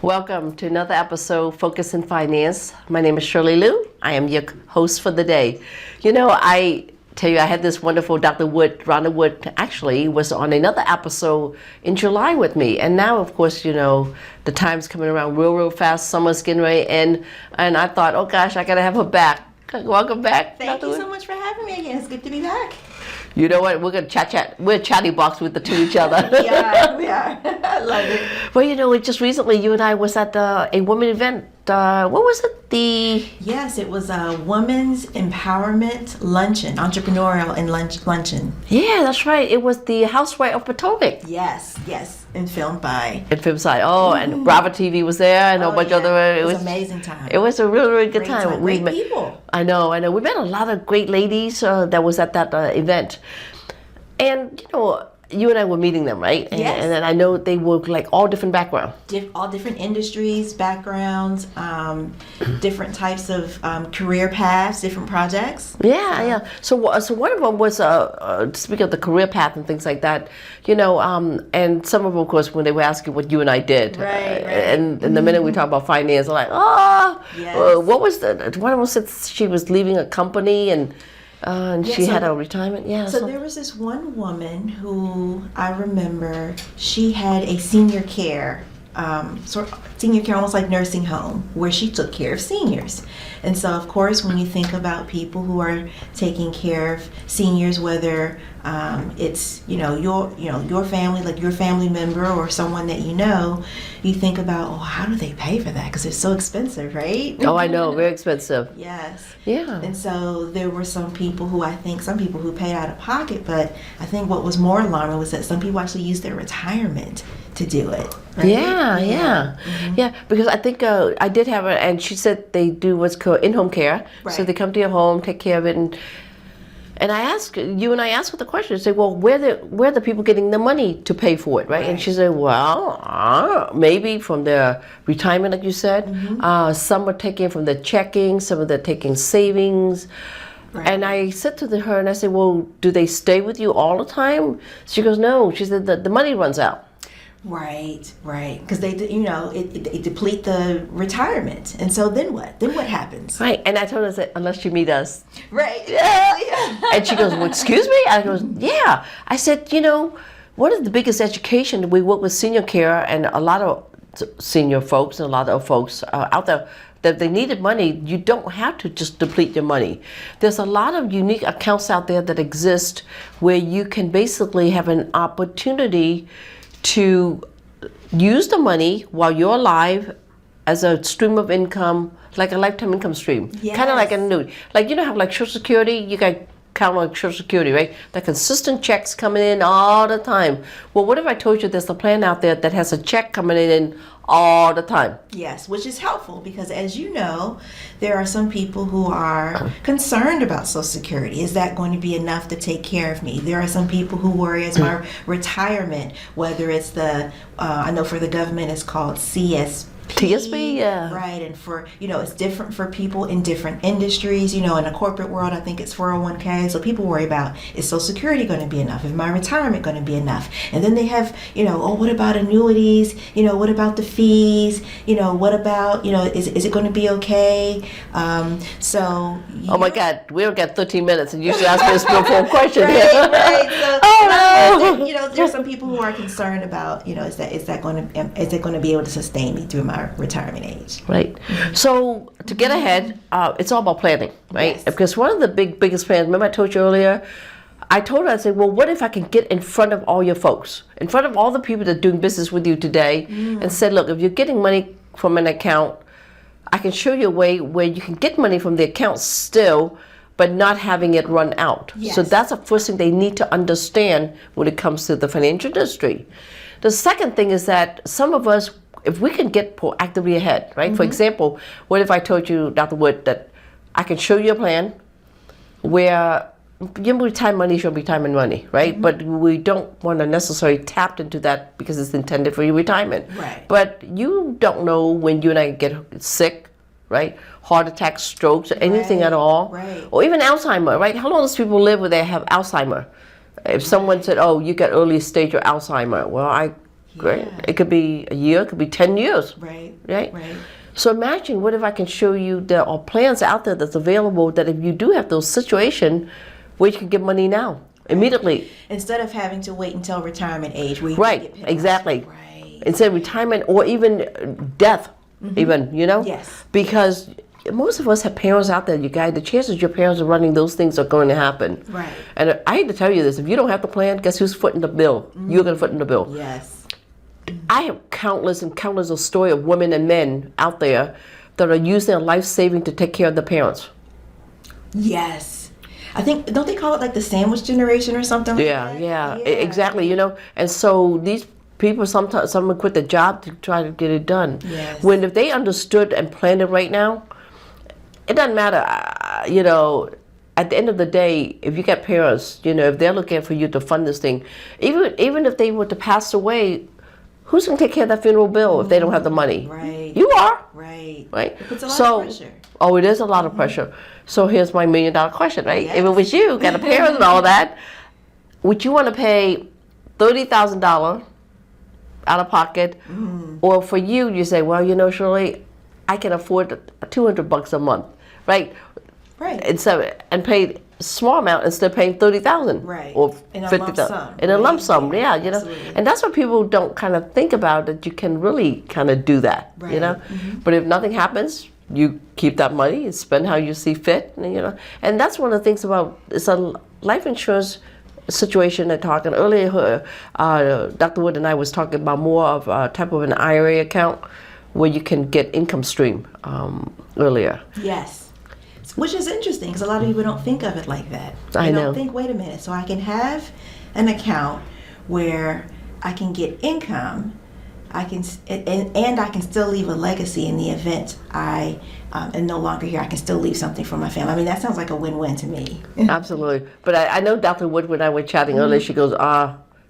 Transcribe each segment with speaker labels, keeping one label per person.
Speaker 1: Welcome to another episode, Focus in Finance. My name is Shirley Luu. I am your host for the day. I tell you, I had this wonderful Dr. Wood, Rhonda Wood, actually was on another episode in July with me. And now, of course, the time's coming around real fast. Summer's getting ready, and I thought, oh gosh, I gotta have her back. Welcome back.
Speaker 2: Thank you so much for having me again. It's good to be back.
Speaker 1: You know what? We're gonna chat. We're chatty box with the two each other.
Speaker 2: Yeah, we are. I love it.
Speaker 1: Well, just recently, you and I was at a women event. What was it?
Speaker 2: Yes, it was a women's empowerment luncheon, entrepreneurial and luncheon.
Speaker 1: Yeah, that's right. It was the Housewife of Potomac.
Speaker 2: Yes, and filmed by.
Speaker 1: And film side. And Bravo TV was there, and a whole bunch of other.
Speaker 2: It was an amazing time.
Speaker 1: It was a really good time.
Speaker 2: Great people.
Speaker 1: I know. We met a lot of great ladies that was at that event, and you and I were meeting them, right?
Speaker 2: Yes.
Speaker 1: And then I know they were like all different backgrounds.
Speaker 2: All different industries, backgrounds, different types of career paths, different projects.
Speaker 1: Yeah. So one of them was, speaking of the career path and things like that, and some of them, of course, when they were asking what you and I did.
Speaker 2: Right.
Speaker 1: And the minute we talk about finance, I'm like,
Speaker 2: yes.
Speaker 1: What was one of them said she was leaving a company and she had a retirement. Yeah.
Speaker 2: So there was this one woman who I remember. She had a senior care, almost like nursing home, where she took care of seniors. And so, of course, when you think about people who are taking care of seniors, whether it's your family, like your family member or someone that you think about, how do they pay for that? Because it's so expensive, right?
Speaker 1: Oh, I know, very expensive.
Speaker 2: Yes.
Speaker 1: Yeah.
Speaker 2: And so there were some people who paid out of pocket, but I think what was more alarming was that some people actually used their retirement to do it. Right?
Speaker 1: Yeah.
Speaker 2: Mm-hmm.
Speaker 1: Yeah, because I think I did have her, and she said they do what's called in-home care.
Speaker 2: Right.
Speaker 1: So they come to your home, take care of it, and I asked her the question. I said, well, where are the people getting the money to pay for it, right? And she said, well, maybe from their retirement, like you said. Mm-hmm. Some are taking from their checking, some of them are taking savings. Right. And I said to her, and I said, well, do they stay with you all the time? She goes, no. She said the money runs out.
Speaker 2: Right. Because they deplete the retirement, and so then what? Then what happens?
Speaker 1: Right. And I told her, I said, unless you meet us.
Speaker 2: Right.
Speaker 1: Yeah. And she goes, well, excuse me? I goes, yeah. I said, what is the biggest education? We work with senior care, and a lot of senior folks and a lot of folks out there that they needed money. You don't have to just deplete your money. There's a lot of unique accounts out there that exist where you can basically have an opportunity to use the money while you're alive as a stream of income, like a lifetime income stream.
Speaker 2: Yes.
Speaker 1: Kind of like an annuity. Like, have like Social Security, you got count on Social Security, right? The consistent checks coming in all the time. Well, what if I told you there's a plan out there that has a check coming in all the time?
Speaker 2: Yes, which is helpful because, as you know, there are some people who are concerned about Social Security. Is that going to be enough to take care of me? There are some people who worry as my retirement, whether it's I know for the government it's called TSP,
Speaker 1: yeah.
Speaker 2: Right, and for, it's different for people in different industries. In the corporate world, I think it's 401k. So people worry about, is Social Security going to be enough? Is my retirement going to be enough? And then they have, what about annuities? What about the fees? What about, is it going to be okay?
Speaker 1: Oh my God, we only got 13 minutes, and you should ask me this before question.
Speaker 2: Right. So,
Speaker 1: no.
Speaker 2: there's some people who are concerned about, is it going to be able to sustain me through my retirement age?
Speaker 1: Right. So to get ahead, it's all about planning, right?
Speaker 2: Yes.
Speaker 1: Because one of the biggest plans, remember I told you earlier, I said, well, what if I can get in front of all your folks, in front of all the people that are doing business with you today, and said, look, if you're getting money from an account, I can show you a way where you can get money from the account still, but not having it run out.
Speaker 2: Yes.
Speaker 1: So that's the first thing they need to understand when it comes to the financial industry. The second thing is that some of us, if we can get proactively ahead, right? Mm-hmm. For example, what if I told you, Dr. Wood, that I can show you a plan where your retirement money is your retirement money, right? Mm-hmm. But we don't want to necessarily tap into that because it's intended for your retirement.
Speaker 2: Right.
Speaker 1: But you don't know when you and I get sick, right? Heart attacks, strokes, or anything at all.
Speaker 2: Right.
Speaker 1: Or even Alzheimer, right? How long does people live where they have Alzheimer? If someone said, oh, you got early stage of Alzheimer, well, Great.
Speaker 2: Yeah.
Speaker 1: It could be a year, it could be 10 years.
Speaker 2: Right.
Speaker 1: Right?
Speaker 2: Right.
Speaker 1: So imagine, what if I can show you there are plans out there that's available that if you do have those situations where you can get money now, immediately.
Speaker 2: Instead of having to wait until retirement age, where you
Speaker 1: Right,
Speaker 2: can get paid.
Speaker 1: exactly.
Speaker 2: Right.
Speaker 1: Instead of retirement or even death, even,
Speaker 2: Yes.
Speaker 1: Because most of us have parents out there, you guys, the chances your parents are running those things are going to happen.
Speaker 2: Right.
Speaker 1: And I hate to tell you this, if you don't have the plan, guess who's footing the bill? You're going to foot in the bill.
Speaker 2: Yes.
Speaker 1: I have countless and countless of story of women and men out there that are using their life saving to take care of their parents.
Speaker 2: Yes. I think, don't they call it like the sandwich generation or something like that?
Speaker 1: Yeah, exactly, And so these people, sometimes someone quit the job to try to get it done.
Speaker 2: Yes.
Speaker 1: When if they understood and planned it right now, it doesn't matter, at the end of the day, if you got parents, if they're looking for you to fund this thing, even if they were to pass away, who's going to take care of that funeral bill if they don't have the money?
Speaker 2: Right.
Speaker 1: You are.
Speaker 2: Right.
Speaker 1: Right?
Speaker 2: It puts a lot of pressure.
Speaker 1: Oh, it is a lot of pressure. So here's my $1 million question, right?
Speaker 2: Yes.
Speaker 1: If it was you, got a parent and all that, would you want to pay $30,000 out of pocket? Or for you say, well, Shirley, I can afford $200 a month, right?
Speaker 2: Right.
Speaker 1: And pay a small amount instead of paying $30,000,
Speaker 2: Right.
Speaker 1: or
Speaker 2: In a lump
Speaker 1: $50,000
Speaker 2: sum,
Speaker 1: in a
Speaker 2: right?
Speaker 1: lump sum. Yeah,
Speaker 2: Absolutely.
Speaker 1: and that's what people don't kind of think about, that you can really kind of do that,
Speaker 2: Right.
Speaker 1: But if nothing happens, you keep that money and spend how you see fit, and that's one of the things about it's a life insurance situation. They're talking earlier. Dr. Wood and I was talking about more of a type of an IRA account where you can get income stream earlier.
Speaker 2: Yes. Which is interesting because a lot of people don't think of it like that.
Speaker 1: I
Speaker 2: They
Speaker 1: know.
Speaker 2: don't think, wait a minute, so I can have an account where I can get income, I can and I can still leave a legacy in the event I am no longer here. I can still leave something for my family. I mean, that sounds like a win-win to me.
Speaker 1: Absolutely. But I know Dr. Wood, when I was chatting earlier, she goes,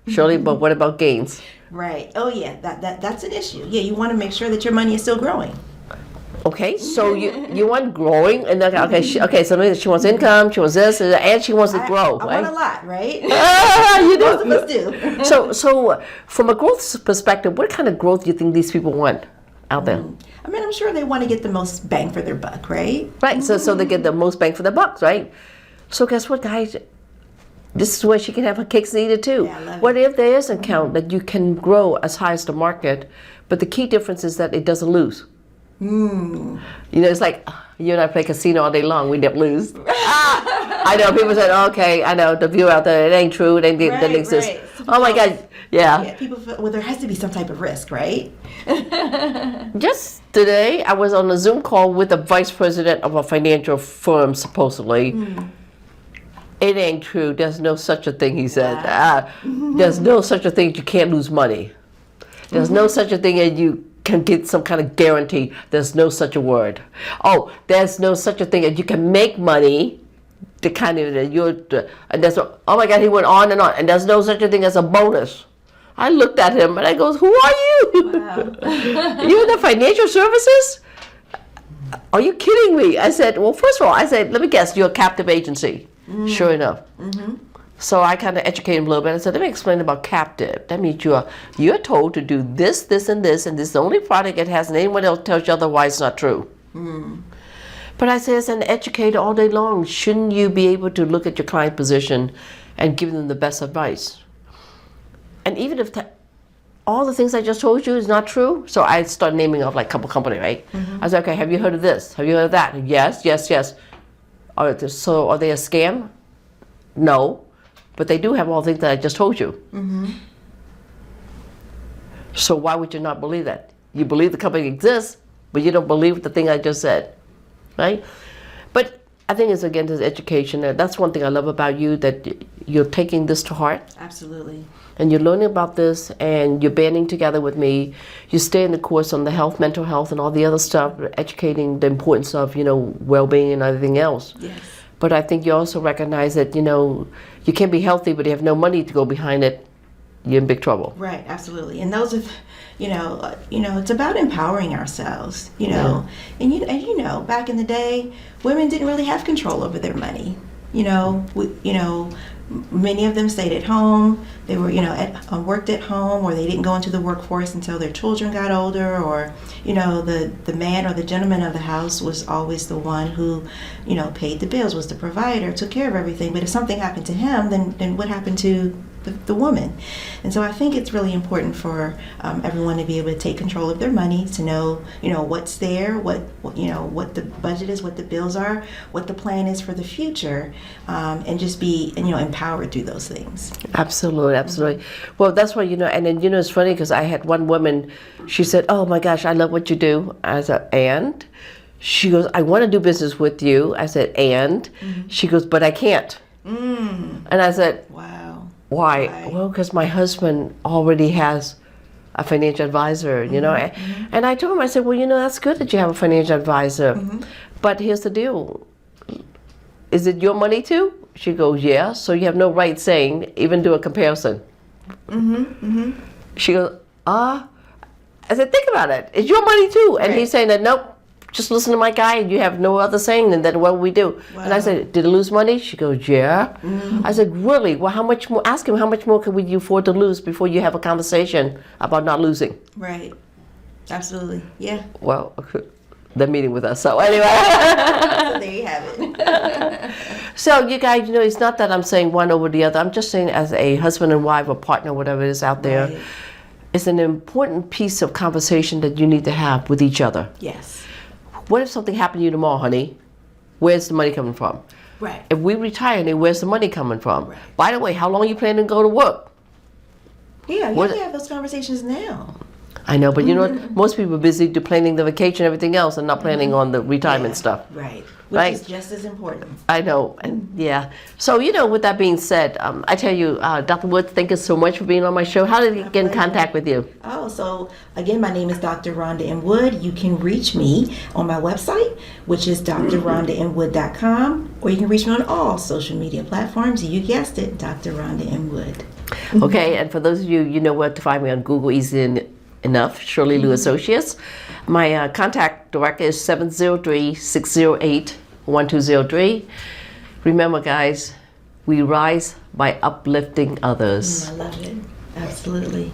Speaker 1: Shirley, but what about gains?
Speaker 2: Right. Oh yeah, that's an issue. Yeah, you want to make sure that your money is still growing.
Speaker 1: Okay, so you want growing, and then, so she wants income, she wants this, and she wants to grow,
Speaker 2: I
Speaker 1: right?
Speaker 2: want a lot, right?
Speaker 1: You do.
Speaker 2: Most of us do.
Speaker 1: So from a growth perspective, what kind of growth do you think these people want out there?
Speaker 2: I mean, I'm sure they want to get the most bang for their buck, right?
Speaker 1: Right, so they get the most bang for their bucks, right? So guess what, guys? This is where she can have her cakes and eat it too.
Speaker 2: Yeah, I love
Speaker 1: What if there is an account that you can grow as high as the market, but the key difference is that it doesn't lose? It's like you and I play casino all day long, we never lose. I know people said, okay, I know the view out there, it ain't true, it ain't doesn't exist.
Speaker 2: Right.
Speaker 1: Oh my God,
Speaker 2: Yeah, people feel, well, there has to be some type of risk, right?
Speaker 1: Just today, I was on a Zoom call with the vice president of a financial firm, supposedly. It ain't true. There's no such a thing, he said. There's no such a thing that you can't lose money. There's no such a thing as you can get some kind of guarantee. There's no such a word. Oh, there's no such a thing as you can make money. The kind of and there's oh my God, he went on, and there's no such a thing as a bonus. I looked at him and I goes, who are you?
Speaker 2: Wow.
Speaker 1: You in the financial services? Are you kidding me? I said, well, first of all, let me guess, you're a captive agency. Sure enough. So I kind of educated him a little bit. I said, let me explain about captive. That means you're told to do this, this, and this is the only product it has, and anyone else tells you otherwise it's not true. But I said, as an educator all day long, shouldn't you be able to look at your client position and give them the best advice? And even if all the things I just told you is not true, so I started naming off like a couple companies, right? I was like, okay, have you heard of this? Have you heard of that? Yes, yes, yes. So are they a scam? No, but they do have all the things that I just told you. So why would you not believe that? You believe the company exists, but you don't believe the thing I just said, right? But I think it's, again, this education. That's one thing I love about you, that you're taking this to heart.
Speaker 2: Absolutely.
Speaker 1: And you're learning about this, and you're banding together with me. You stay in the course on the health, mental health, and all the other stuff, educating the importance of, well-being and everything else.
Speaker 2: Yes.
Speaker 1: But I think you also recognize that, you can be healthy, but you have no money to go behind it, you're in big trouble.
Speaker 2: Right, absolutely. And those of, it's about empowering ourselves, and back in the day, women didn't really have control over their money. Many of them stayed at home. They were, worked at home, or they didn't go into the workforce until their children got older, or, the man or the gentleman of the house was always the one who, paid the bills, was the provider, took care of everything. But if something happened to him, then what happened to the woman? And so I think it's really important for everyone to be able to take control of their money, to know, what's there, what the budget is, what the bills are, what the plan is for the future, and just be, empowered through those things.
Speaker 1: Absolutely. Well, that's why, and then, it's funny because I had one woman, she said, oh my gosh, I love what you do. I said, and? She goes, I want to do business with you. I said, and? She goes, but I can't. And I said,
Speaker 2: wow.
Speaker 1: Why? Well, because my husband already has a financial advisor, and I told him, I said, well, that's good that you have a financial advisor, but here's the deal. Is it your money too? She goes, yeah, so you have no right saying, even do a comparison. She goes, I said, think about it. It's your money too. And he's saying that, nope, just listen to my guy, and you have no other saying, and then what will we do? Wow. And I said, did it lose money? She goes, yeah. I said, really? Well, how much more? Ask him, how much more can you afford to lose before you have a conversation about not losing?
Speaker 2: Right. Absolutely. Yeah.
Speaker 1: Well, they're meeting with us, so anyway.
Speaker 2: So there you have it.
Speaker 1: So you guys, it's not that I'm saying one over the other. I'm just saying as a husband and wife or partner, whatever it is out there,
Speaker 2: Right.
Speaker 1: It's an important piece of conversation that you need to have with each other.
Speaker 2: Yes.
Speaker 1: What if something happened to you tomorrow, honey? Where's the money coming from?
Speaker 2: Right.
Speaker 1: If we retire, then where's the money coming from?
Speaker 2: Right.
Speaker 1: By the way, how long are you planning to go to work?
Speaker 2: Yeah, you have to have those conversations now.
Speaker 1: I know, but you know what? Most people are busy planning the vacation and everything else and not planning on the retirement stuff.
Speaker 2: Right. Which is just as important.
Speaker 1: I know, and yeah. So, with that being said, I tell you, Dr. Wood, thank you so much for being on my show. How did we get in contact with you?
Speaker 2: Oh, so again, my name is Dr. Rhonda M. Wood. You can reach me on my website, which is drrhondaMwood.com, or you can reach me on all social media platforms. You guessed it, Dr. Rhonda M. Wood.
Speaker 1: Okay, and for those of you, you know where to find me on Google, easy enough, Shirley Luu Associates. My contact director is 703-608-1203. Remember, guys, we rise by uplifting others.
Speaker 2: I love it. Absolutely.